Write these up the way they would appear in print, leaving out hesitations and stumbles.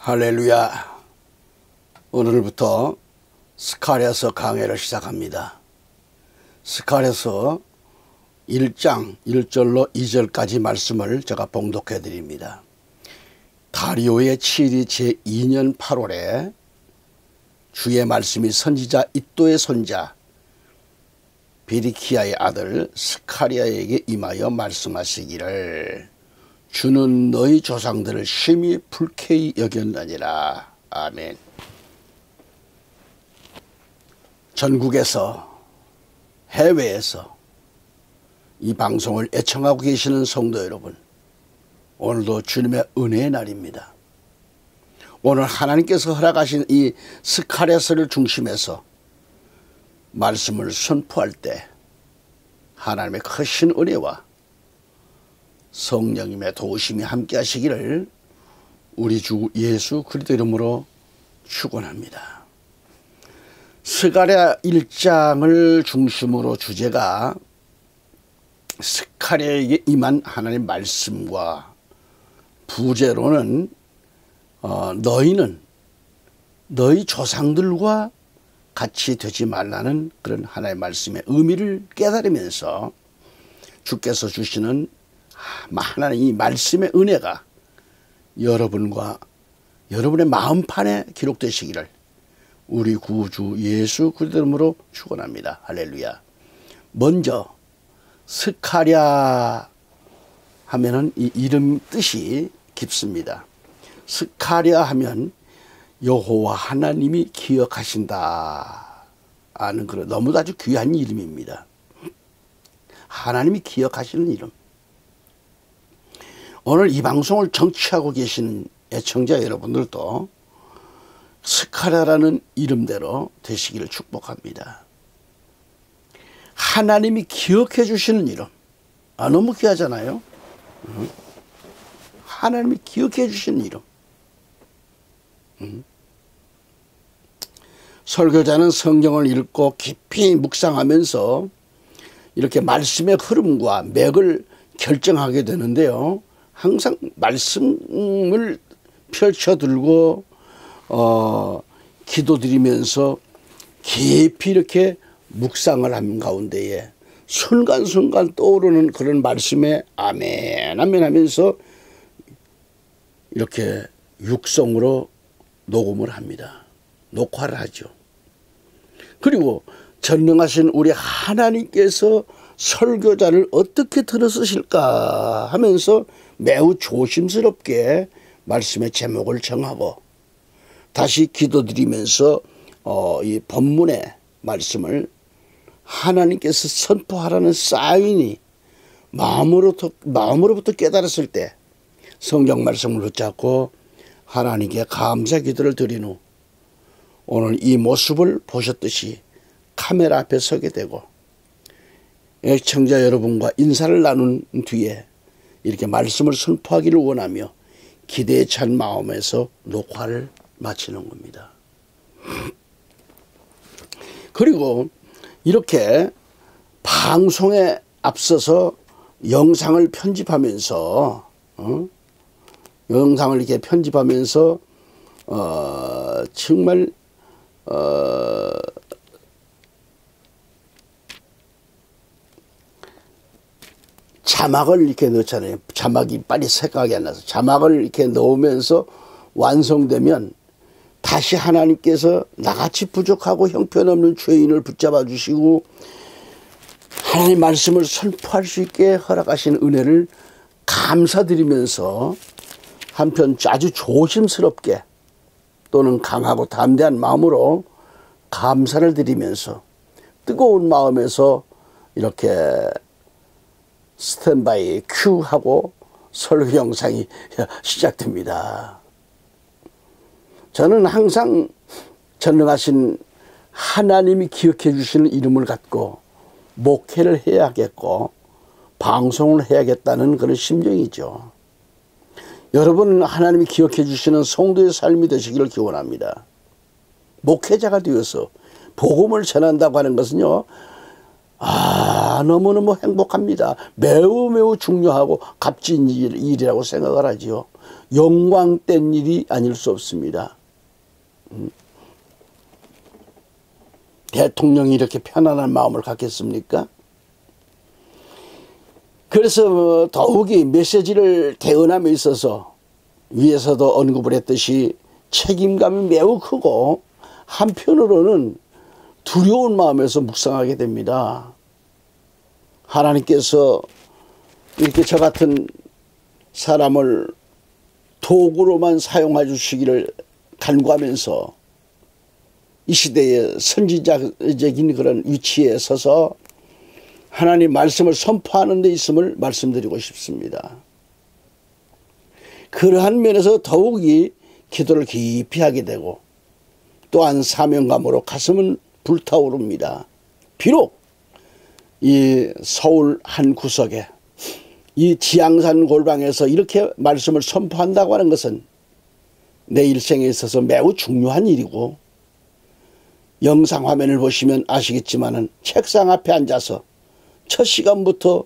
할렐루야. 오늘부터 스가랴서 강해를 시작합니다. 스가랴서 1장 1절로 2절까지 말씀을 제가 봉독해 드립니다. 다리오의 7위 제2년 8월에 주의 말씀이 선지자 iddo의 손자 베리키야의 아들 스가랴에게 임하여 말씀하시기를 주는 너희 조상들을 심히 불쾌히 여겼느니라. 아멘. 전국에서 해외에서 이 방송을 애청하고 계시는 성도 여러분, 오늘도 주님의 은혜의 날입니다. 오늘 하나님께서 허락하신 이 스가랴서를 중심해서 말씀을 선포할 때 하나님의 크신 은혜와 성령님의 도우심이 함께 하시기를 우리 주 예수 그리스도 이름으로 축원합니다. 스가랴 1장을 중심으로 주제가 스가랴에게 임한 하나님의 말씀과 부제로는 너희는 너희 조상들과 같이 되지 말라는 그런 하나님의 말씀의 의미를 깨달으면서 주께서 주시는 하나님 이 말씀의 은혜가 여러분과 여러분의 마음판에 기록되시기를 우리 구주 예수 그리스도 이름으로 축원합니다. 할렐루야. 먼저 스가랴 하면은 이 이름 뜻이 깊습니다. 스가랴 하면 여호와 하나님이 기억하신다 하는 그런 너무도 아주 귀한 이름입니다. 하나님이 기억하시는 이름. 오늘 이 방송을 청취하고 계시는 애청자 여러분들도 스가랴라는 이름대로 되시기를 축복합니다. 하나님이 기억해 주시는 이름. 너무 귀하잖아요. 하나님이 기억해 주시는 이름. 설교자는 성경을 읽고 깊이 묵상하면서 이렇게 말씀의 흐름과 맥을 결정하게 되는데요. 항상 말씀을 펼쳐들고 기도드리면서 깊이 이렇게 묵상을 하는 가운데에 순간순간 떠오르는 그런 말씀에 아멘 아멘 하면서 이렇게 육성으로 녹음을 합니다. 녹화를 하죠. 그리고 전능하신 우리 하나님께서 설교자를 어떻게 들어쓰실까 하면서 매우 조심스럽게 말씀의 제목을 정하고 다시 기도드리면서 이 본문의 말씀을 하나님께서 선포하라는 사인이 마음으로부터 깨달았을 때 성경 말씀을 붙잡고 하나님께 감사 기도를 드린 후 오늘 이 모습을 보셨듯이 카메라 앞에 서게 되고 애청자 여러분과 인사를 나눈 뒤에 이렇게 말씀을 선포하기를 원하며 기대에 찬 마음에서 녹화를 마치는 겁니다. 그리고 이렇게 방송에 앞서서 영상을 편집하면서 영상을 이렇게 편집하면서 정말 자막을 이렇게 넣잖아요. 자막이 빨리 생각이 안 나서 자막을 이렇게 넣으면서 완성되면 다시 하나님께서 나같이 부족하고 형편없는 죄인을 붙잡아 주시고 하나님의 말씀을 선포할 수 있게 허락하신 은혜를 감사드리면서 한편 아주 조심스럽게 또는 강하고 담대한 마음으로 감사를 드리면서 뜨거운 마음에서 이렇게 스탠바이 큐하고 설교 영상이 시작됩니다. 저는 항상 전능하신 하나님이 기억해 주시는 이름을 갖고 목회를 해야겠고 방송을 해야겠다는 그런 심정이죠. 여러분은 하나님이 기억해 주시는 성도의 삶이 되시기를 기원합니다. 목회자가 되어서 복음을 전한다고 하는 것은요, 너무너무 행복합니다. 매우 중요하고 값진 일이라고 생각을 하지요. 영광된 일이 아닐 수 없습니다. 대통령이 이렇게 편안한 마음을 갖겠습니까? 그래서 더욱이 메시지를 대언함에 있어서 위에서도 언급을 했듯이 책임감이 매우 크고 한편으로는 두려운 마음에서 묵상하게 됩니다. 하나님께서 이렇게 저 같은 사람을 도구로만 사용해 주시기를 간구하면서 이 시대의 선지자적인 그런 위치에 서서 하나님 말씀을 선포하는 데 있음을 말씀드리고 싶습니다. 그러한 면에서 더욱이 기도를 깊이 하게 되고 또한 사명감으로 가슴은 불타오릅니다. 비록 이 서울 한 구석에 이 지향산 골방에서 이렇게 말씀을 선포한다고 하는 것은 내 일생에 있어서 매우 중요한 일이고, 영상 화면을 보시면 아시겠지만은 책상 앞에 앉아서 첫 시간부터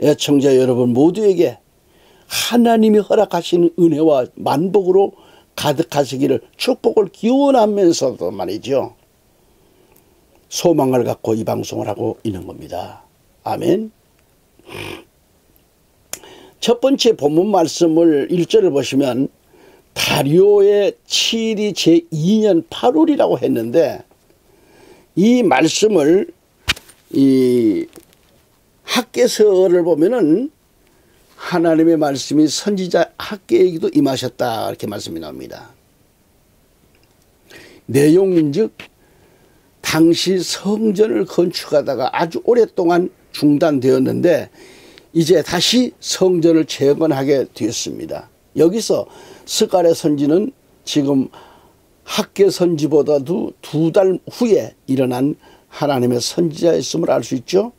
애청자 여러분 모두에게 하나님이 허락하시는 은혜와 만복으로 가득하시기를 축복을 기원하면서도 말이죠, 소망을 갖고 이 방송을 하고 있는 겁니다. 아멘. 첫 번째 본문 말씀을 1절을 보시면 다리오의 7이 제2년 8월이라고 했는데, 이 말씀을 이 학개서를 보면은 하나님의 말씀이 선지자 학개에게도 임하셨다 이렇게 말씀이 나옵니다. 내용인즉 당시 성전을 건축하다가 아주 오랫동안 중단되었는데 이제 다시 성전을 재건하게 되었습니다. 여기서 스가랴 선지는 지금 학개 선지보다도 2달 후에 일어난 하나님의 선지자였음을 알 수 있죠.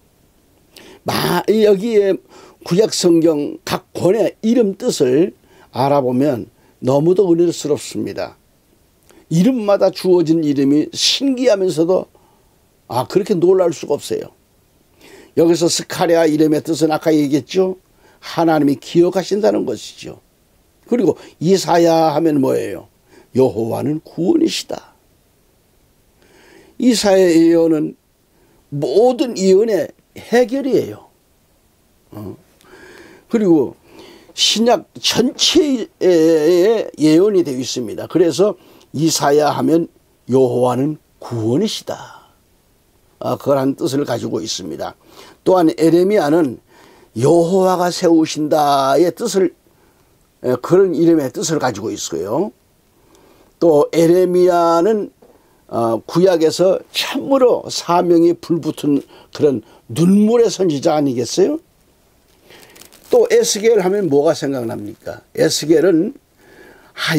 여기에 구약 성경 각 권의 이름 뜻을 알아보면 너무도 은혜스럽습니다. 이름마다 주어진 이름이 신기하면서도 그렇게 놀랄 수가 없어요. 여기서 스가랴 이름의 뜻은 아까 얘기했죠. 하나님이 기억하신다는 것이죠. 그리고 이사야 하면 뭐예요? 여호와는 구원이시다. 이사야의 예언은 모든 예언의 해결이에요. 그리고 신약 전체의 예언이 되어 있습니다. 그래서 이사야 하면 여호와는 구원이시다. 그런 뜻을 가지고 있습니다. 또한 에레미야는 여호와가 세우신다의 뜻을, 그런 이름의 뜻을 가지고 있어요. 또 에레미야는 구약에서 참으로 사명이 불붙은 그런 눈물의 선지자 아니겠어요? 또 에스겔 하면 뭐가 생각납니까? 에스겔은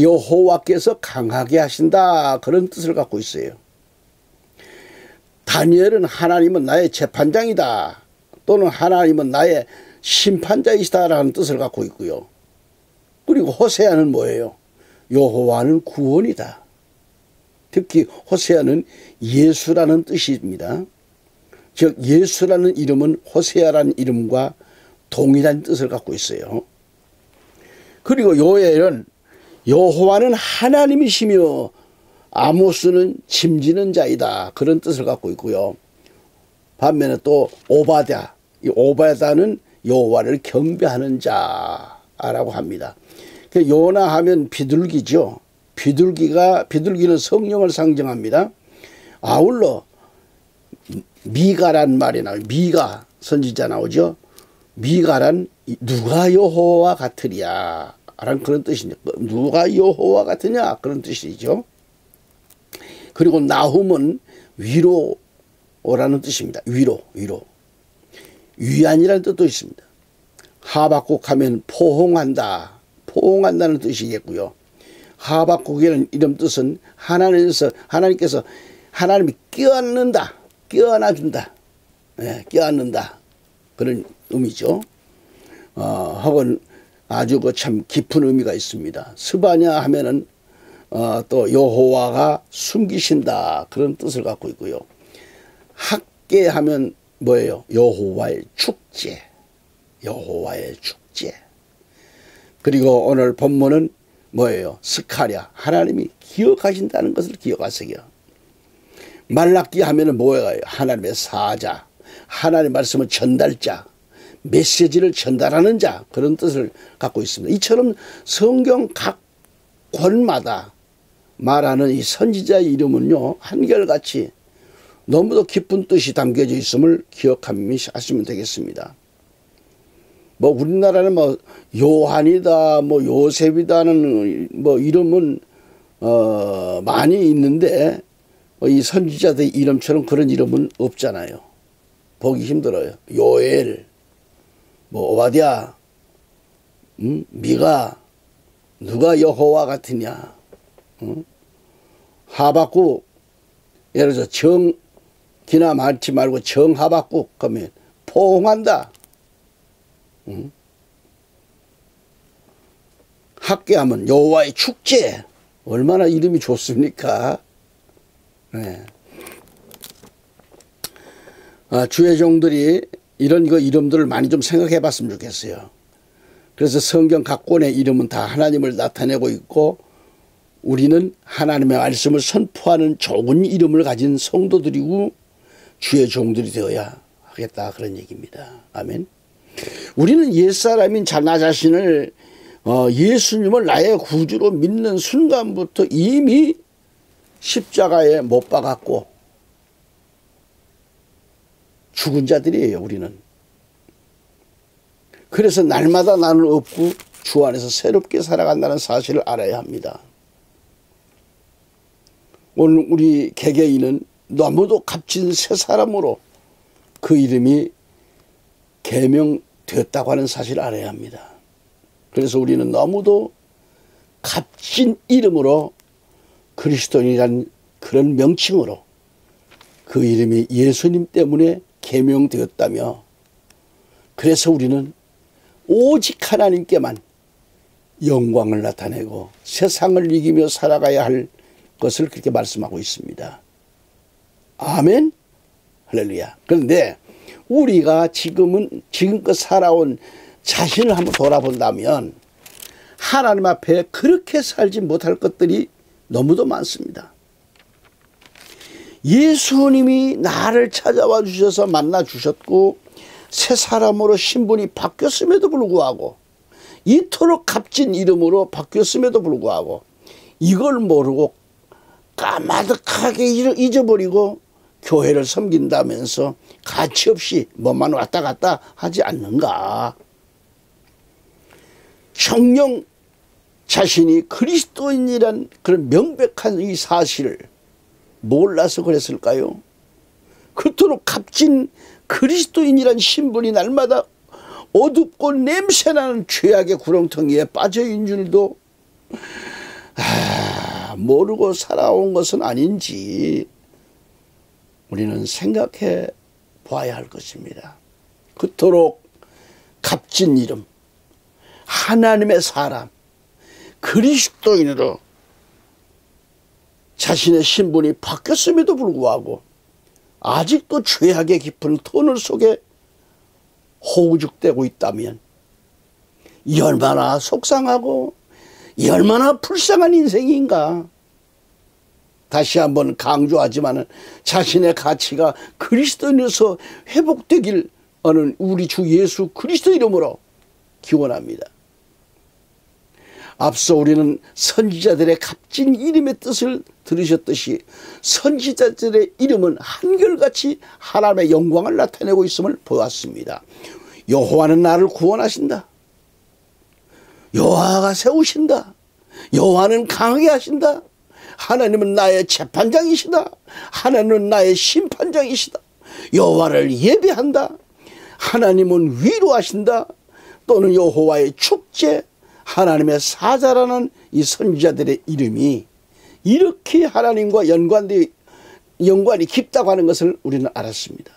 여호와께서 강하게 하신다 그런 뜻을 갖고 있어요. 다니엘은 하나님은 나의 재판장이다 또는 하나님은 나의 심판자이시다 라는 뜻을 갖고 있고요. 그리고 호세아는 뭐예요? 여호와는 구원이다. 특히 호세아는 예수라는 뜻입니다. 즉 예수라는 이름은 호세아라는 이름과 동일한 뜻을 갖고 있어요. 그리고 요엘은 여호와는 하나님이시며 아모스는 짐지는 자이다 그런 뜻을 갖고 있고요. 반면에 또 오바댜, 이 오바댜는 여호와를 경배하는 자라고 합니다. 요나 하면 비둘기죠. 비둘기는 성령을 상징합니다. 아울러 미가란 말이 나와요. 미가 선지자 나오죠. 미가란 누가 여호와 같으랴 라는 그런 뜻이죠. 누가 여호와 같으냐 그런 뜻이죠. 그리고 나훔은 위로라는 뜻입니다. 위로. 위안이라는 뜻도 있습니다. 하박국 하면 포옹한다는 뜻이겠고요. 하박국이라는 이름 뜻은 하나님께서 하나님이 껴안아준다. 껴안는다. 그런 의미죠. 혹은 아주 참 깊은 의미가 있습니다. 스바냐 하면은 또 여호와가 숨기신다 그런 뜻을 갖고 있고요. 학계 하면 뭐예요? 여호와의 축제. 그리고 오늘 본문은 뭐예요? 스가랴. 하나님이 기억하신다는 것을 기억하세요. 말라기 하면은 뭐예요? 하나님의 사자, 하나님의 말씀을 전달자, 메시지를 전달하는 자, 그런 뜻을 갖고 있습니다. 이처럼 성경 각 권마다 말하는 이 선지자의 이름은요, 한결같이 너무도 깊은 뜻이 담겨져 있음을 기억하시면 되겠습니다. 뭐 우리나라는 뭐 요한이다, 뭐 요셉이다는 뭐 이름은 많이 있는데 이 선지자들의 이름처럼 그런 이름은 없잖아요. 보기 힘들어요. 요엘, 뭐 오바댜, 미가, 누가 여호와 같으냐, 하박국, 예를 들어서 정기나 많지 말고 정하박국 하면 포옹한다. 학계하면 여호와의 축제. 얼마나 이름이 좋습니까? 네. 주의 종들이 이런 이름들을 많이 좀 생각해 봤으면 좋겠어요. 그래서 성경 각 권의 이름은 다 하나님을 나타내고 있고, 우리는 하나님의 말씀을 선포하는 좋은 이름을 가진 성도들이고 주의 종들이 되어야 하겠다, 그런 얘기입니다. 아멘. 우리는 옛사람인 나 자신을 예수님을 나의 구주로 믿는 순간부터 이미 십자가에 못 박았고 죽은 자들이에요. 우리는. 그래서 날마다 나는 없고 주 안에서 새롭게 살아간다는 사실을 알아야 합니다. 오늘 우리 개개인은 너무도 값진 새 사람으로 그 이름이 계명되었다고 하는 사실을 알아야 합니다. 그래서 우리는 너무도 값진 이름으로, 그리스도인이라는 그런 명칭으로 그 이름이 예수님 때문에 계명되었다며, 그래서 우리는 오직 하나님께만 영광을 나타내고 세상을 이기며 살아가야 할 것을 그렇게 말씀하고 있습니다. 아멘. 할렐루야. 그런데 우리가 지금껏 살아온 자신을 한번 돌아본다면 하나님 앞에 그렇게 살지 못할 것들이 너무도 많습니다. 예수님이 나를 찾아와 주셔서 만나 주셨고 새 사람으로 신분이 바뀌었음에도 불구하고, 이토록 값진 이름으로 바뀌었음에도 불구하고 이걸 모르고 까마득하게 잊어버리고 교회를 섬긴다면서 가치없이 뭐만 왔다 갔다 하지 않는가. 정녕 자신이 그리스도인이란 그런 명백한 이 사실을 몰라서 그랬을까요? 그토록 값진 그리스도인이란 신분이 날마다 어둡고 냄새나는 죄악의 구렁텅이에 빠져있는 줄도 모르고 살아온 것은 아닌지 우리는 생각해 봐야 할 것입니다. 그토록 값진 이름, 하나님의 사람, 그리스도인으로 자신의 신분이 바뀌었음에도 불구하고 아직도 죄악의 깊은 터널 속에 호우죽되고 있다면 이 얼마나 속상하고 이 얼마나 불쌍한 인생인가. 다시 한번 강조하지만 자신의 가치가 그리스도인으로서 회복되길 하는 우리 주 예수 그리스도 이름으로 기원합니다. 앞서 우리는 선지자들의 값진 이름의 뜻을 들으셨듯이 선지자들의 이름은 한결같이 하나님의 영광을 나타내고 있음을 보았습니다. 여호와는 나를 구원하신다. 여호와가 세우신다. 여호와는 강하게 하신다. 하나님은 나의 재판장이시다. 하나님은 나의 심판장이시다. 여호와를 예배한다. 하나님은 위로하신다. 또는 여호와의 축제, 하나님의 사자라는 이 선지자들의 이름이 이렇게 하나님과 연관이 깊다고 하는 것을 우리는 알았습니다.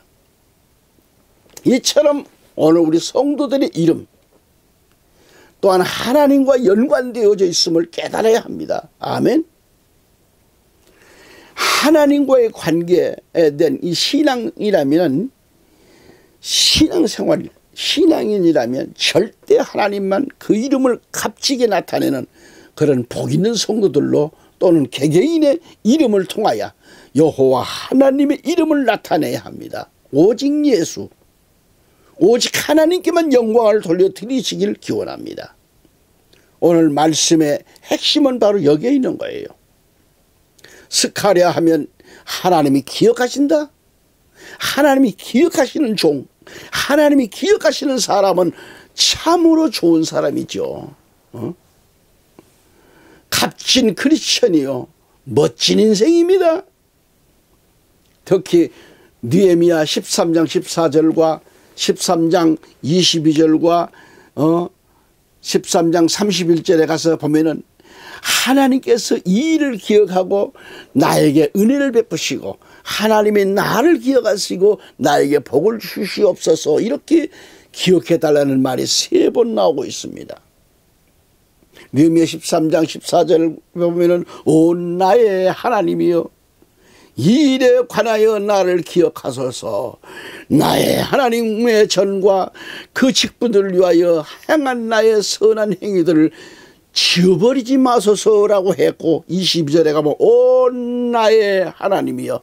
이처럼 오늘 우리 성도들의 이름 또한 하나님과 연관되어져 있음을 깨달아야 합니다. 아멘. 하나님과의 관계에 대한 이 신앙이라면 신앙생활, 신앙인이라면 절대 하나님만 그 이름을 값지게 나타내는 그런 복 있는 성도들로 또는 개개인의 이름을 통하여 여호와 하나님의 이름을 나타내야 합니다. 오직 예수, 오직 하나님께만 영광을 돌려드리시길 기원합니다. 오늘 말씀의 핵심은 바로 여기에 있는 거예요. 스가랴 하면 하나님이 기억하신다. 하나님이 기억하시는 종, 하나님이 기억하시는 사람은 참으로 좋은 사람이죠. 값진 크리스천이요, 멋진 인생입니다. 특히 느헤미야 13장 14절과 13장 22절과 13장 31절에 가서 보면은 하나님께서 이 일을 기억하고 나에게 은혜를 베푸시고 하나님의 나를 기억하시고 나에게 복을 주시옵소서, 이렇게 기억해달라는 말이 3번 나오고 있습니다. 느헤미야 13장 14절 보면은 오 나의 하나님이여 이 일에 관하여 나를 기억하소서, 나의 하나님의 전과 그 직분들을 위하여 행한 나의 선한 행위들을 지워버리지 마소서라고 했고, 22절에 가면 오 나의 하나님이여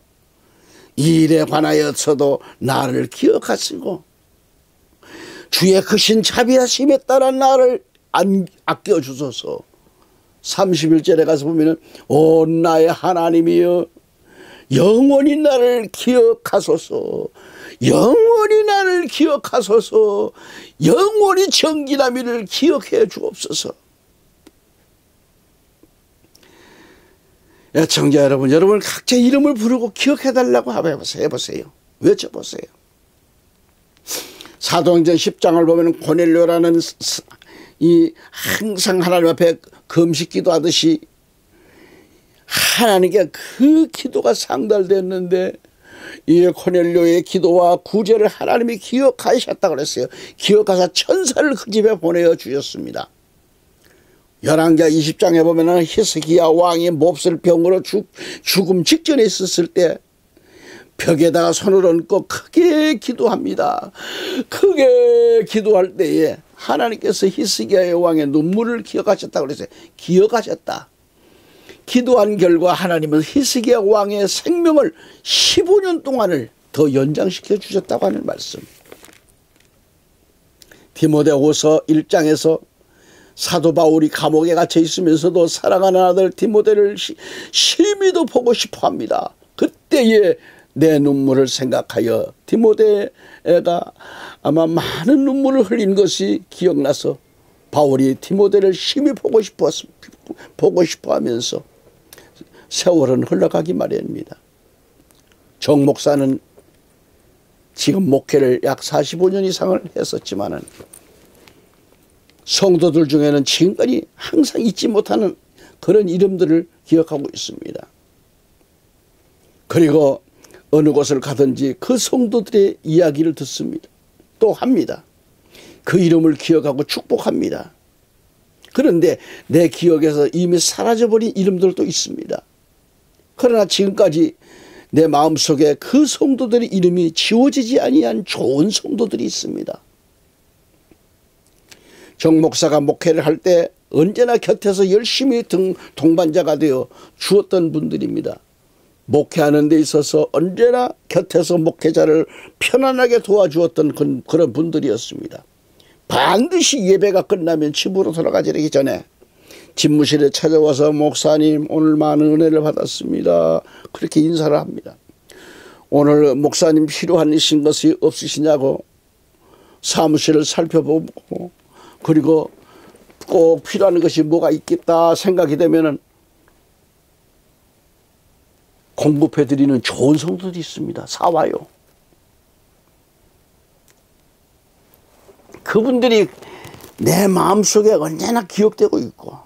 이 일에 관하여서도 나를 기억하시고 주의 크신 자비하심에 따라 나를 아껴주소서. 31절에 가서 보면은 오 나의 하나님이여 영원히 나를 기억하소서, 영원히 나를 기억하소서, 영원히 정기나미를 기억해 주옵소서. 애청자 여러분, 여러분 각자 이름을 부르고 기억해달라고 해보세요. 외쳐보세요. 사도행전 10장을 보면 고넬료라는 이 항상 하나님 앞에 금식 기도하듯이 하나님께 그 기도가 상달됐는데 이 고넬료의 기도와 구제를 하나님이 기억하셨다고 그랬어요. 기억하사 천사를 그 집에 보내어 주셨습니다. 열왕기하 20장에 보면 히스기야 왕이 몹쓸 병으로 죽음 직전에 있었을 때 벽에다가 손을 얹고 크게 기도합니다. 크게 기도할 때에 하나님께서 히스기야의 왕의 눈물을 기억하셨다고 그랬어요. 기억하셨다. 기도한 결과 하나님은 히스기야 왕의 생명을 15년 동안을 더 연장시켜 주셨다고 하는 말씀. 디모데후서 1장에서 사도 바울이 감옥에 갇혀 있으면서도 사랑하는 아들 디모데를 심히도 보고 싶어 합니다. 그때에 내 눈물을 생각하여 디모데가 아마 많은 눈물을 흘린 것이 기억나서 바울이 디모데를 심히 보고 싶어 하면서 세월은 흘러가기 마련입니다. 정 목사는 지금 목회를 약 45년 이상을 했었지만은 성도들 중에는 지금까지 항상 잊지 못하는 그런 이름들을 기억하고 있습니다. 그리고 어느 곳을 가든지 그 성도들의 이야기를 듣습니다. 또 합니다. 그 이름을 기억하고 축복합니다. 그런데 내 기억에서 이미 사라져버린 이름들도 있습니다. 그러나 지금까지 내 마음속에 그 성도들의 이름이 지워지지 아니한 좋은 성도들이 있습니다. 정 목사가 목회를 할 때 언제나 곁에서 열심히 동반자가 되어 주었던 분들입니다. 목회하는 데 있어서 언제나 곁에서 목회자를 편안하게 도와주었던 그런 분들이었습니다. 반드시 예배가 끝나면 집으로 돌아가기 전에 집무실에 찾아와서 목사님 오늘 많은 은혜를 받았습니다. 그렇게 인사를 합니다. 오늘 목사님 필요한 것이 없으시냐고 사무실을 살펴보고 그리고 꼭 필요한 것이 뭐가 있겠다 생각이 되면은 공급해드리는 좋은 성도들이 있습니다. 사와요. 그분들이 내 마음속에 언제나 기억되고 있고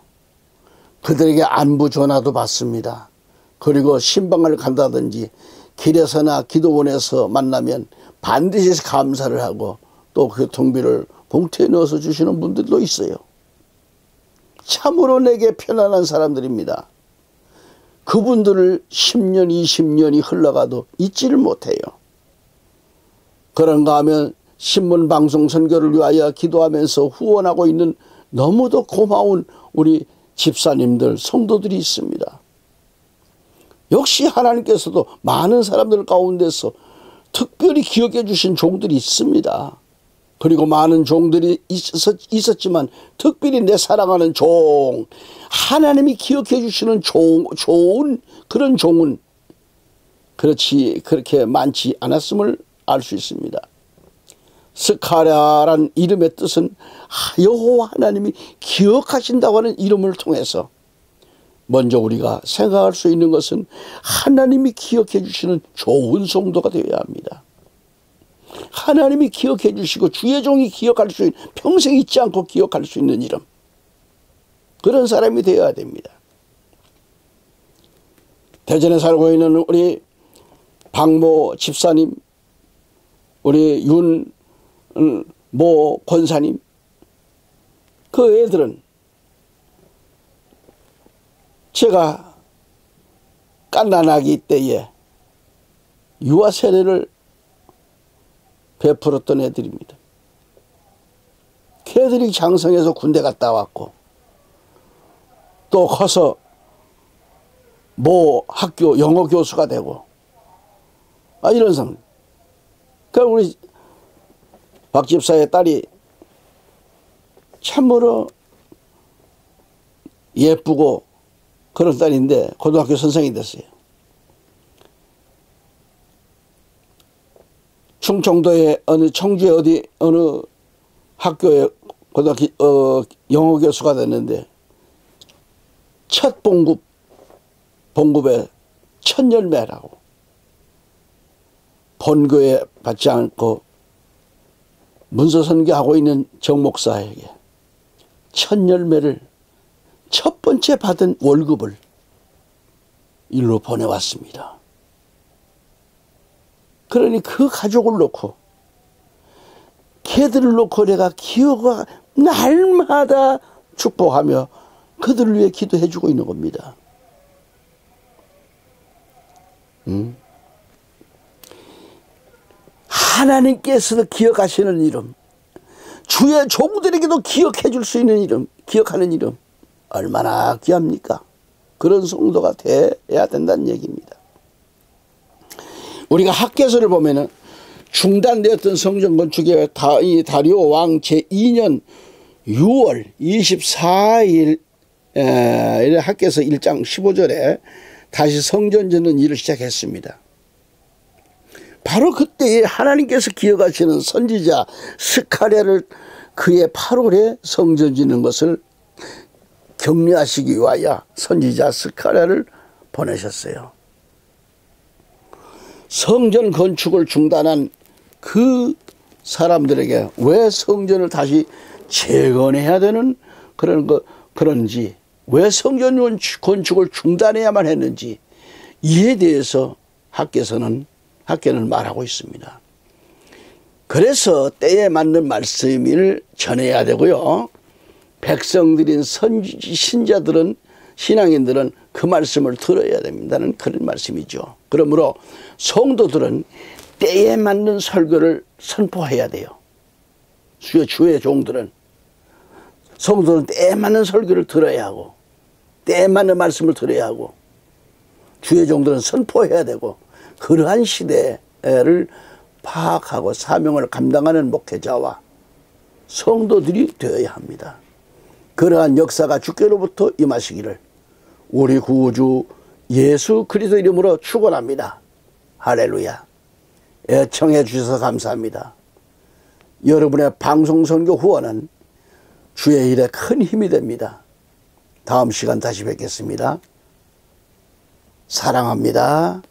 그들에게 안부 전화도 받습니다. 그리고 신방을 간다든지 길에서나 기도원에서 만나면 반드시 감사를 하고 또 교통비를 봉투에 넣어서 주시는 분들도 있어요. 참으로 내게 편안한 사람들입니다. 그분들을 10년 20년이 흘러가도 잊지를 못해요. 그런가 하면 신문 방송 선교를 위하여 기도하면서 후원하고 있는 너무도 고마운 우리 집사님들, 성도들이 있습니다. 역시 하나님께서도 많은 사람들 가운데서 특별히 기억해 주신 종들이 있습니다. 그리고 많은 종들이 있었지만 특별히 내 사랑하는 종, 하나님이 기억해 주시는 좋은 그런 종은 그렇게 많지 않았음을 알 수 있습니다. 스가랴란 이름의 뜻은 여호와 하나님이 기억하신다고 하는 이름을 통해서 먼저 우리가 생각할 수 있는 것은 하나님이 기억해 주시는 좋은 성도가 되어야 합니다. 하나님이 기억해 주시고 주의 종이 기억할 수 있는, 평생 잊지 않고 기억할 수 있는 이름, 그런 사람이 되어야 됩니다. 대전에 살고 있는 우리 박모 집사님, 우리 윤모 권사님, 그 애들은 제가 갓난아기 때에 유아 세례를 베풀었던 애들입니다. 걔들이 장성해서 군대 갔다 왔고 또 커서 모 학교 영어 교수가 되고 이런 상. 그러니까 우리 박 집사의 딸이 참으로 예쁘고 그런 딸인데 고등학교 선생이 됐어요. 충청도의 청주의 어느 학교에 고등학교 영어 교수가 됐는데 첫 봉급에 첫 열매라고, 본교에 받지 않고 문서 선교하고 있는 정 목사에게 첫 열매를, 첫 번째 받은 월급을 일로 보내왔습니다. 그러니 그 가족을 놓고, 걔들을 놓고 내가 기어가 날마다 축복하며 그들을 위해 기도해 주고 있는 겁니다. 하나님께서도 기억하시는 이름, 주의 종들에게도 기억해 줄 수 있는 이름, 기억하는 이름, 얼마나 귀합니까? 그런 성도가 돼야 된다는 얘기입니다. 우리가 학개서를 보면은 중단되었던 성전 건축의 다리오 왕 제2년 6월 24일 학개서 1장 15절에 다시 성전 짓는 일을 시작했습니다. 바로 그때에 하나님께서 기억하시는 선지자 스가랴를 그의 8월에 성전 짓는 것을 격려하시기 위하여 선지자 스가랴를 보내셨어요. 성전 건축을 중단한 그 사람들에게 왜 성전을 다시 재건해야 되는 그런지, 왜 성전 건축을 중단해야만 했는지, 이에 대해서 학계는 말하고 있습니다. 그래서 때에 맞는 말씀을 전해야 되고요, 백성들인 신자들은, 신앙인들은 그 말씀을 들어야 된다는 그런 말씀이죠. 그러므로 성도들은 때에 맞는 설교를 선포해야 돼요. 주의 종들은, 성도들은 때에 맞는 설교를 들어야 하고, 때에 맞는 말씀을 들어야 하고, 주의 종들은 선포해야 되고, 그러한 시대를 파악하고 사명을 감당하는 목회자와 성도들이 되어야 합니다. 그러한 역사가 주께로부터 임하시기를 우리 구주 예수 그리스도 이름으로 축원합니다. 할렐루야. 애청해 주셔서 감사합니다. 여러분의 방송선교 후원은 주의 일에 큰 힘이 됩니다. 다음 시간 다시 뵙겠습니다. 사랑합니다.